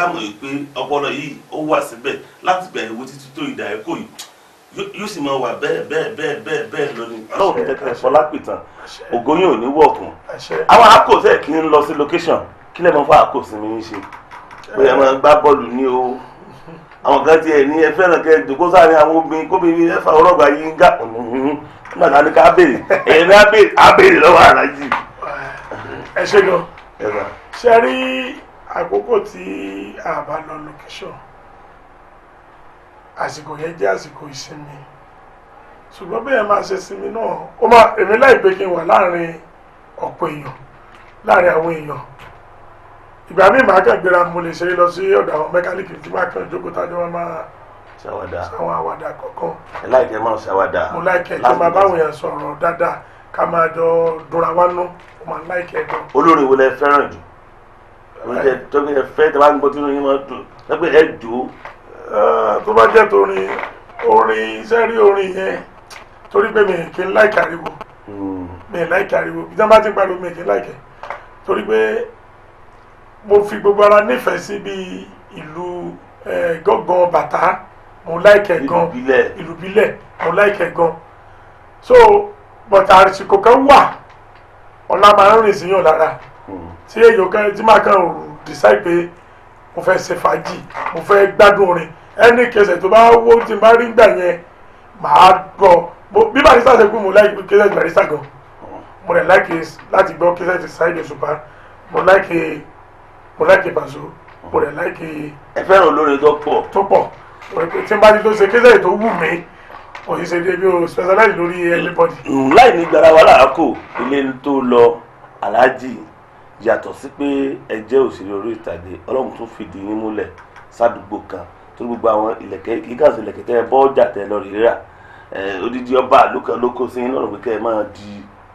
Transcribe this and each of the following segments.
ká mọ̀ pé ọpọlọ yìí ó wà síbẹ̀ láti bẹ̀rẹ̀ ìwé títí tó ìdá ẹ̀kọ́ yìí yóò sì máa wà bẹ́ẹ̀ lọ ni. ọlọ́run ní kẹ́kẹ́ fọlá pìtàn ògo yóò ní wọ̀kùn. àwọn àkóso kì í lọ sí location kí lè mọ fún àkóso mi ń ṣe pé ẹ máa gbá bọ́ọ̀lù ní o àwọn kan tiẹ̀ ní ẹ fẹ́ràn kẹ́ ẹ dòkó sáré àwọn obìnrin kóbìnrin ẹ fà ọlọ́gbà yìí ń gà nígbà tá a ní ká béèrè ẹ̀yẹ ní á béèrè lọ́wọ́ aláàjì. ẹ ṣe gan ṣe rí àkókò tí a bá lọ location àsìkò yẹn jẹ́ àsìkò ìsinmi ṣùgbọ́n bí ẹ máa ṣe sinmi náà èmi láìpẹ́ kí n wà láàrin ọ̀pọ̀ èèyàn láàrin àwọn èèyàn ìgbà míì máa kàn gbéra mo lè ṣe lọ sí ọ̀dọ̀ àwọn mẹkáníìkì tí máa kàn jókòó tájọ́ wọn máa ṣàwọn àwàdà kọ̀ọ̀kan. ẹ láìkẹ́ máa ṣàwàdà. mo láìkẹ́ kí n máa báwọn èèyàn sọ̀rọ̀ dáadáa ká máa jọ dunra wá nú mo máa láìkẹ́ gan. olórin wo lẹ fẹ́ràn jù oúnjẹ tó bí ẹ fẹ́ tẹ bá ń gbọ́ tí oyin máa dùn lẹ́gbẹ̀ẹ́ ẹ jò ó. tó bá jẹ́ torin iṣẹ́ rí orin yẹn torí pé mi kì í láìkẹ́ ariwo mi ì láìkẹ́ ariwo bí wọ́n bá ti pariwo mi kì í láìkẹ́ torí pé mo fi gbogbo ara nífẹ̀ẹ́ sí bí ìlú gángan bàtà mo láìkẹ́ gan ìlú bílẹ̀ mo láìkẹ́ gan so bọ̀tà àsìkò kan wà ọ̀la máa ń rìn síyàn lára tí èyàn kan tí máa kàn decide pé mo fẹ́ ṣe fàájì mo fẹ́ gbádùn orin ẹni kẹsẹ̀ tó bá wó tí n bá rí gbà yẹn màá gbọ́ bí Barrister ṣe kú mo láìkí kẹsẹ̀ ti Barrister gan mo rẹ̀ láìkí láti gbọ́ kẹsẹ̀ ti Saheed Òṣùpá mo láìkí Paso mo rẹ̀ láìkí. ẹ fẹ́ràn olórin tó pọ̀ tí n bá ti tó ṣe kẹsẹ̀ tó wù mí òyìn ṣe débi o specialize lórí anybody. láì ní gbara wa láàkó ilé tó lọ aláàjì yàtọ̀ sí pé ẹ jẹ́ òṣèré orí ìtàgé ọlọ́run tún fìdí yín múlẹ̀ sádùúgbò kan tó gbogbo àwọn ìlẹ̀kẹ̀ kíkàsí ìlẹ̀kẹ̀ tẹ́ ẹ bọ́ ọjà tẹ́ lọ rírà odidi ọba àlùkàn ló kó sí yín lọ́rùn pé kẹ́ ẹ máa di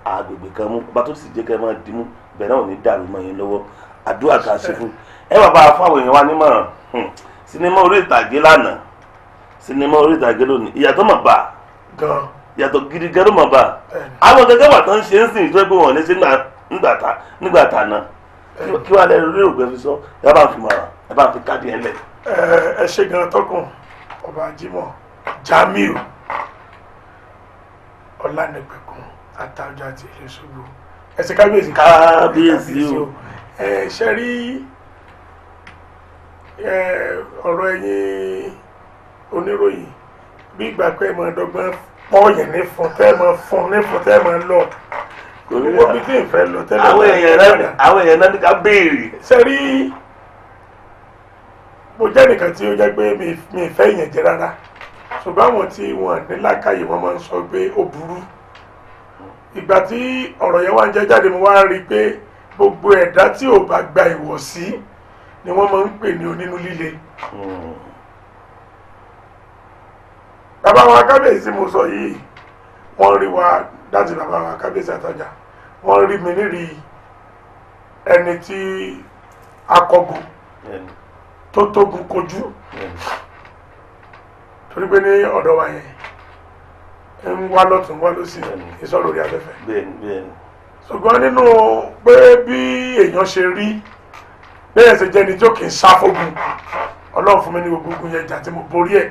àgbègbè kan mú bá tó sì jẹ́ kẹ́ ẹ máa dì mú bẹ́ẹ̀ náà ò ní dàrú mọ́ yín lọ́wọ́ àdúrà ká ṣe fún ẹ wà bá fún àwọn èèyàn wa nímọ̀ràn sinimá orí ìtàgé lánàá sinimá orí ìtàgé lónìí ìyàtọ̀ mọ̀ bá ìyàtọ̀ gidi gan ló mọ̀ bá àwọn gẹ́gẹ́ wà tó ń ṣe ń sìn tó ẹgbẹ́ wọn ní sí nígbà tàná kí wàá lẹ́nu rí ògbẹ́ fi sọ ẹ bá ń fi mọ̀ràn ẹ bá ń fi káàdì ẹ̀ lẹ̀. ẹ ṣe gan tọkùn ọba Jimoh Jamiu Ọlánìpẹ̀kun àtàjà àti ìlẹsọgbó ẹsẹ kábíyèsí o ṣe rí ọ̀rọ̀ ẹ̀yin oníròyìn bí ìgbà pé ẹ máa dọ́gbọ́n pọ́ọ̀yàn ní fún tẹ́ ẹ máa fún ní fún tẹ́ ẹ máa lọ olùwọ́ bí tí ì fẹ́ lọ tẹ́lẹ̀ àwọn èèyàn náà ní ká béèrè. ṣe rí mo jẹ́ nìkan tí ó jẹ́ pé mi ì fẹ́ ìyẹn jẹ rárá ṣùgbọ́n àwọn tí wọ́n ní làákàyè wọ́n máa ń sọ pé ó burú ìgbà tí ọ̀rọ̀ yẹn wá ń jẹ́ jáde mo wá rí i pé gbogbo ẹ̀dá tí ò bá gba ìwọ̀sí ni wọ́n máa ń pè ní onínú líle. bàbá wa kábíyèsí mo sọ yìí wọ́n rí wa láti bàbá wa kábíyèsí àtàjà wọ́n rí mi nírì ẹni tí akọgun tó tógun kojú torí pé ní ọ̀dọ̀ wa yẹn ń wá lọ́tún wá lọ́sì ìsọ̀rọ̀ orí afẹ́fẹ́ ṣùgbọ́n nínú pé bí èèyàn ṣe rí bẹ́ẹ̀ ṣe jẹ́ ni tí ó kì í sá fógun ọlọ́run fún mi ní gbogbo ogun yẹn jà tí mo borí ẹ̀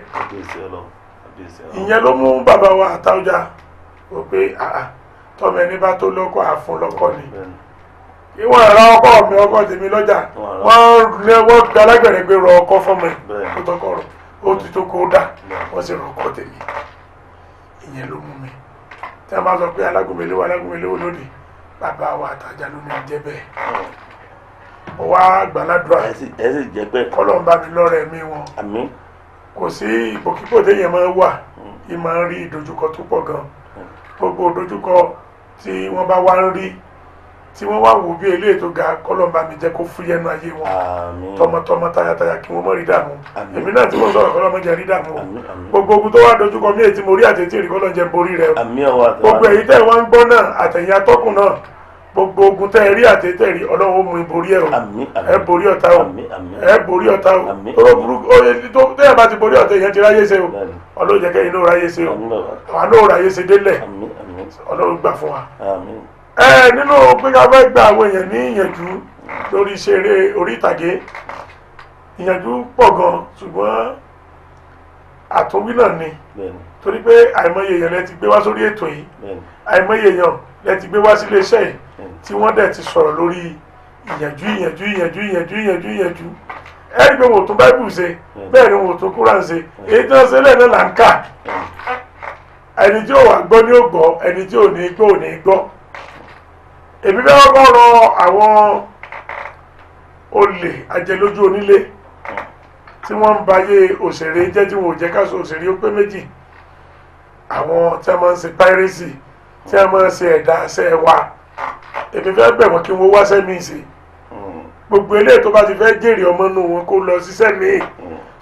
ìyẹn ló mú bàbá wa àtàwùjá wò pé tọ́mọ ẹni bá tó lọ́kọ̀ àfún lọ́kọ̀ ni ìwọ̀n ẹ̀rọ ọkọ̀ mi ọkọ̀ tèmi lọ́jà wọ́n gba alágbẹ̀rẹ̀ gbé rọ ọkọ̀ fọ́mọ ẹ̀ kó tọkọ̀ rọ̀ ó ti tó kó dà wọ́n sì rọ ọkọ̀ tèmi ìyẹn ló mú mi tí a máa sọ pé alágúnmẹ́lẹ́wò lóde bàbá wa àtàjà ló ní jẹ́ bẹ́ẹ̀ mo wá gbàládùra ẹ sì jẹ́ bẹ́ẹ̀ kọ́lọ́n bá mi lọ́rẹ̀ mi wọn kò sí ìpòkípò téèyàn máa wà yìí máa ń rí ìdojúkọ tó pọ̀ gan gbogbo ìdojúkọ tí wọ́n bá wá ń rí tí wọ́n wá wò bí eléyìí tó ga kọ́lọ́n bá mi jẹ́ kó fúyẹ́ nú ayé wọn tọmọtọmọ tayataya kí wọ́n mọ̀ rí dààmú èmi náà tí mo sọ̀rọ̀ kọ́lọ́n mọ̀ jẹ́ rí dààmú gbogbo ogun tó wá dojúkọ mí ètí mo rí àtẹ̀tí rí kọ́lọ́n jẹ́ borí rẹ gbogbo èyí tẹ́ wá ń gbọ́ náà àtẹ̀yìn atọ́kùn náà gbogbo ogun tẹ́ rí àtẹ̀tí rí ọlọ́run ó mú borí ẹ̀ o ẹ borí ọ̀tá o ẹ borí ọ̀tá o tóró burúkú tó tẹ́yà bá ti borí ọ̀tá èèyàn ti ráyé ṣe o ọlọ́run jẹ́ kẹ́yìn náà ráyé ṣe o àwọn náà ráyé ṣe délẹ̀ ọlọ́run gbà fún wa. nínú pé ká fẹ́ gba àwọn èèyàn ní ìyànjú lórí iṣẹ́ eré orí ìtàgé ìyànjú pọ̀ gan ṣùgbọ́n àtúnwí náà ni bẹ́ẹ̀ni torí pé àìmọye èèyàn lẹ ti gbé wá sórí ètò yìí bẹ́ẹ̀ni àìmọye èèyàn lẹ ti gbé wá sí iléeṣẹ́ yìí bẹ́ẹ̀ni tí wọ́n dẹ̀ ti sọ̀rọ̀ lórí ìyànjú ẹ rí i pé wọn ò tún báíbù ṣe bẹ́ẹ̀ ni wọn ò tún kúrán ṣe èyí tí wọ́n ṣe lẹ́ẹ̀ náà là ń kà ẹni tí ò wá gbọ́ ni ó gbọ́ ẹni tí ò ní gbọ́ ò ní gbọ́ èmi fẹ́ kọ́kọ́ rọ àwọn olè ajẹlójú onílé tí wọ́n ń bayé òṣèré jẹ́ tí wọn ò jẹ́ ká sọ òṣèré ó pé méjì àwọn tí wọ́n máa ń ṣe piracy tí wọ́n máa ń ṣe ẹ̀dá ṣẹ́ wa èmi fẹ́ bẹ̀ wọ́n kí wọ́n wá sẹ́mi sí gbogbo eléyìí tó bá ti fẹ́ jèrè ọmọ nù wọn kó lọ ṣiṣẹ́ míì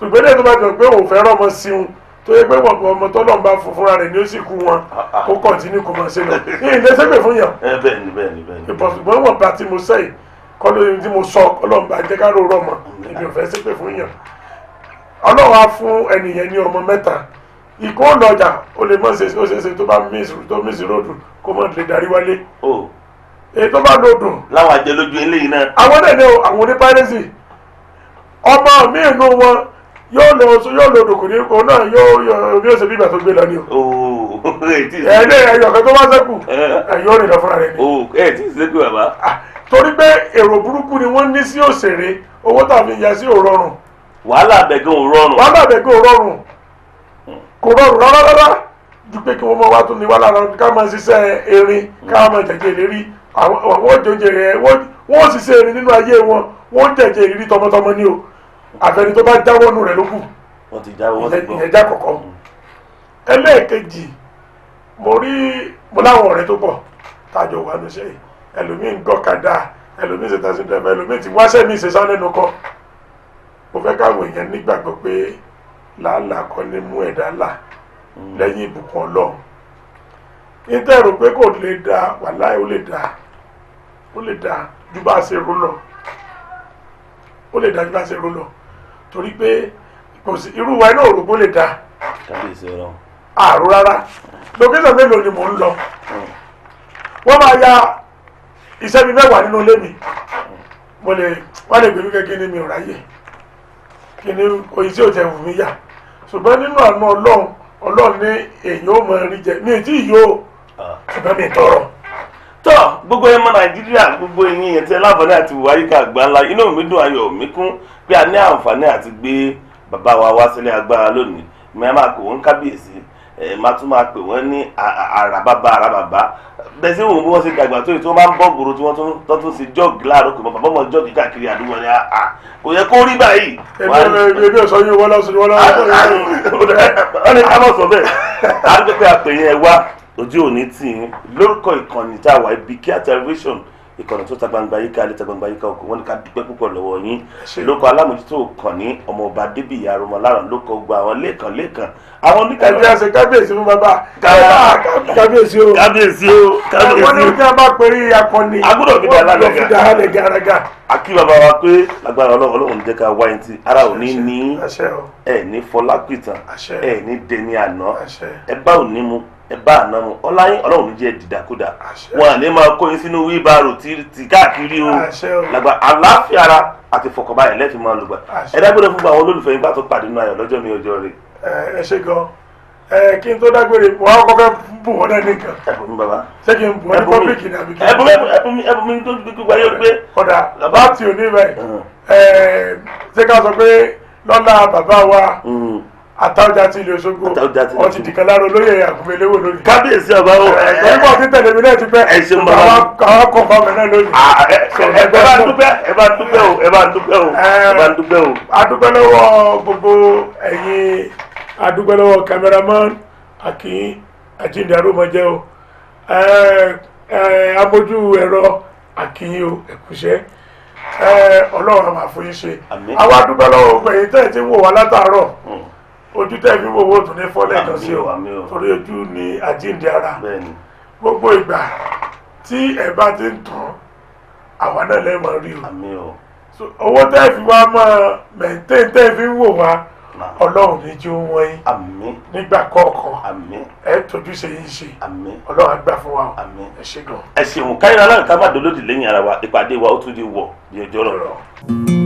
ṣùgbọ́n eléyìí tó bá ti mọ̀ pé òun fẹ́ rọ́mọ sí wọn tó yẹ pé ọmọ tó lọ́n bá fún fúnra rẹ̀ ni ó sì kú wọn kó kọ̀ntínú kó máa ṣe lọ ní ilé sẹ́gbẹ̀ fún yàn ìbọn ṣùgbọ́n wọn bá tí mo sẹ́yìn kọ́ lóyún tí mo sọ ọlọ́run bá jẹ́ ká rò rọ̀ mọ́ ibi ò fẹ́ sẹ́gbẹ̀ fún yàn ọlọ́run á fún ẹnìyẹn ní ọmọ mẹ́ta ìkó lọ́jà ó lè mọ̀ ṣe ó ṣe ṣe tó bá mísì ròdù kó mọ̀ lè darí wálé èyí tó bá lòdù. láwọn àjẹlójú eléyìí náà. àwọn náà ní àwọn onípáírẹ́sì ọmọ mi inú wọn yóò lòdù kò ní kò náà yóò ṣe bí ìgbà tó gbé lọ ní o. ẹ̀ẹ́dẹ́ ẹ̀yọ̀kẹ́ tó bá sẹ́kù ẹ̀yọ́ rìn lọ fúnra rẹ̀ ni. ẹ̀ tí ì sẹ́kù bàbá. torí pé èrò burúkú ni wọ́n ní sí òṣèré owó tàbí ya sí òrọ̀rùn. wàhálà àbẹ̀gẹ́ òrọ̀rùn. wàhálà àbẹ̀gẹ́ òrọ̀rùn kò rọrùn rárá ju pé kí wọ́n máa wá tún ní wàhálà ká máa ṣiṣẹ́ erin ká máa jẹ̀jẹ̀ ìlérí àwọn jẹjẹ rẹ wọ́n sì ṣe erin nínú ayé wọn wọ́n jẹ̀jẹ̀ ìrírí tọmọtọmọ ní o àfẹni tó bá jáwọ́ nù rẹ̀ ló kù wọ́n ti jáwọ́ wọ́n ti gbọ́ ìyẹn já kọ̀kọ́. ẹlẹ́ẹ̀kejì mo láwọn ọ̀rẹ́ tó pọ̀ tájọ wà ní sẹ́yìn ẹlòmíì ń gọ́kadà ẹlòmíì ṣe tẹ̀sí dẹ́mẹ́ ẹlòmíì ti wáṣẹ́ mi ṣe sálẹ́nu kọ́ mo fẹ́ káwọn èèyàn nígbàgbọ́ pé làálàá kọ́ ni mú ẹ̀dá là lẹ́yìn ìbùkún Ọlọ́run ìtẹ̀rù pé kò lè da wàláì ó lè da ju bá a ṣe rò lọ ó lè da ju bá a ṣe rò lọ torí pé kò sí irú wa iná òrògbó lè da àrò rárá lókèsàn mélòó ni mò ń lọ wọ́n máa ya iṣẹ́ mi mẹ́wàá nínú ilé mi wọ́n lè gbé mi kékeré ní mi ò ráyè kí ni oyin tí ò jẹ́ wù mí yà ṣùgbọ́n nínú àánú Ọlọ́run ní èyí ó mọ ẹrí jẹ mi ò tí ì yó ṣùgbọ́n mi tọrọ. tọ́ gbogbo ẹmọ Nàìjíríà gbogbo ẹ̀yin yẹn tí ẹ láǹfààní àti wáyé ká gbà ńlá inú mi dùn ayọ̀ mi kún pé a ní àǹfààní àti gbé bàbá wa wá sílé agbára lónìí mi máa pè wọ́n kábíyèsí máa tún máa pè wọ́n ní àràbàbà bẹ́ẹ̀ sí òun bí wọ́n ṣe dàgbà tó yìí tí wọ́n bá ń bọ́ gbòòrò tí wọ́n tún ṣe jọ́ọ̀gì láàárọ̀ pé bàbá ọmọ jọ́ọ̀gì káàkiri àdúgbò ni kò yẹ kó rí báyìí. èmi ò sọ yín wọ́n lọ́sùn wọ́n wọ́n ní ká mọ̀ sọ bẹ́ẹ̀ àdúgbò pé àpèyìn ẹ̀ wá ojú òní tì í lórúkọ ìkànnì tá a wà ibi kíá television ìkànnì tó ta gbangba yíká alẹ́ ta gbangba yíká oko wọn ni ká dúpẹ́ púpọ̀ lọ́wọ́ yín lóko alámòjútó kànnì ọmọọba Adébíyì Arúmọláràn lóko gba àwọn lẹ́ẹ̀kan àwọn oníkàlẹ́. ẹ̀jẹ̀ ṣe kábíyèsí fún bàbá kábíyèsí o wọ́n ní kí a bá pèrè akọni agbọ́dọ̀ fi dá alẹ́ gàràgà. akí bàbá wa pé agbára Ọlọ́run jẹ́ ká wáyé tí ara ò ní ní ẹ̀ ní fọlápìtàn ẹ̀ ní dẹni àná ẹ bá ò ní mu ẹ bá àná mu ọláyín Ọlọ́run jẹ́ dìdàkudà wọn à ní máa kó yín sínú wíbárò tí káàkiri o lágbà àlàáfíà ara àti fọkànbalẹ̀ lẹ́ẹ̀fì máa lùgbà ẹ dágbére fún àwọn olólùfẹ́ yín bá tó pàdé nínú ayọ̀ lọ́jọ́ mi ọjọ́ rẹ̀. ẹ ṣe gan kí n tó dágbére wọn á kọ́kọ́ bù wọn náà nìkan. ẹbùn mi bàbá. ṣé kí n bù wọn ní pọ́blíkì ní àbíkí. ẹbùn mi tó gbégbá yóò gbé. ọ̀dà láti òní bẹ́ẹ̀ ṣé ká sọ pé lọ́lá bàbá wa àtàwùjá ti ilé Òṣogbo wọn ti dìkan lára olóyè àgùnbẹ̀lẹ́wò lónìí. kábíyèsí ọba o. ẹ̀ẹ́dẹ́gbọ̀n ti tẹ̀lé mi náà ti pẹ́. ẹ ṣeun bàbá. àwọn kọ̀ fáwọn náà lónìí. ẹ bá ń dúpẹ́ o. adúpẹ́ lọ́wọ́ gbogbo ẹ̀yin adúpẹ́ lọ́wọ́ cameraman Akin Àjíǹde Arúmọjẹ́ o amójú ẹ̀rọ Akin o ẹ̀kúṣẹ́ Ọlọ́run máa fún yín ṣe. àwọn adúpẹ́ lọ́wọ́ gbogbo ẹ̀yin tẹ́ ẹ̀ ti ń wò wá látàárọ̀ ojú tẹ́ fi wòwò tó ní fọ́lẹ̀ kan sí o torí ojú ní àjíǹde ara gbogbo ìgbà tí ẹ bá ti ń tàn àwa náà lẹ́mọ̀ rí o owó tẹ́ fi wá mọ́ mẹ́ńtẹ́n tẹ́ fi ń wò wá Ọlọ́run ní jí ó wọ́n yín nígbà kọ̀ọ̀kan ẹ tójú ṣe yín ṣe Ọlọ́run á gbà fún wa ẹ ṣé gan. ẹ ṣeun káyọ̀ aláǹká má dolódì lẹ́yìn ara wa ìpàdé wa ó tún di wọ̀ bí ọjọ́ rọ̀.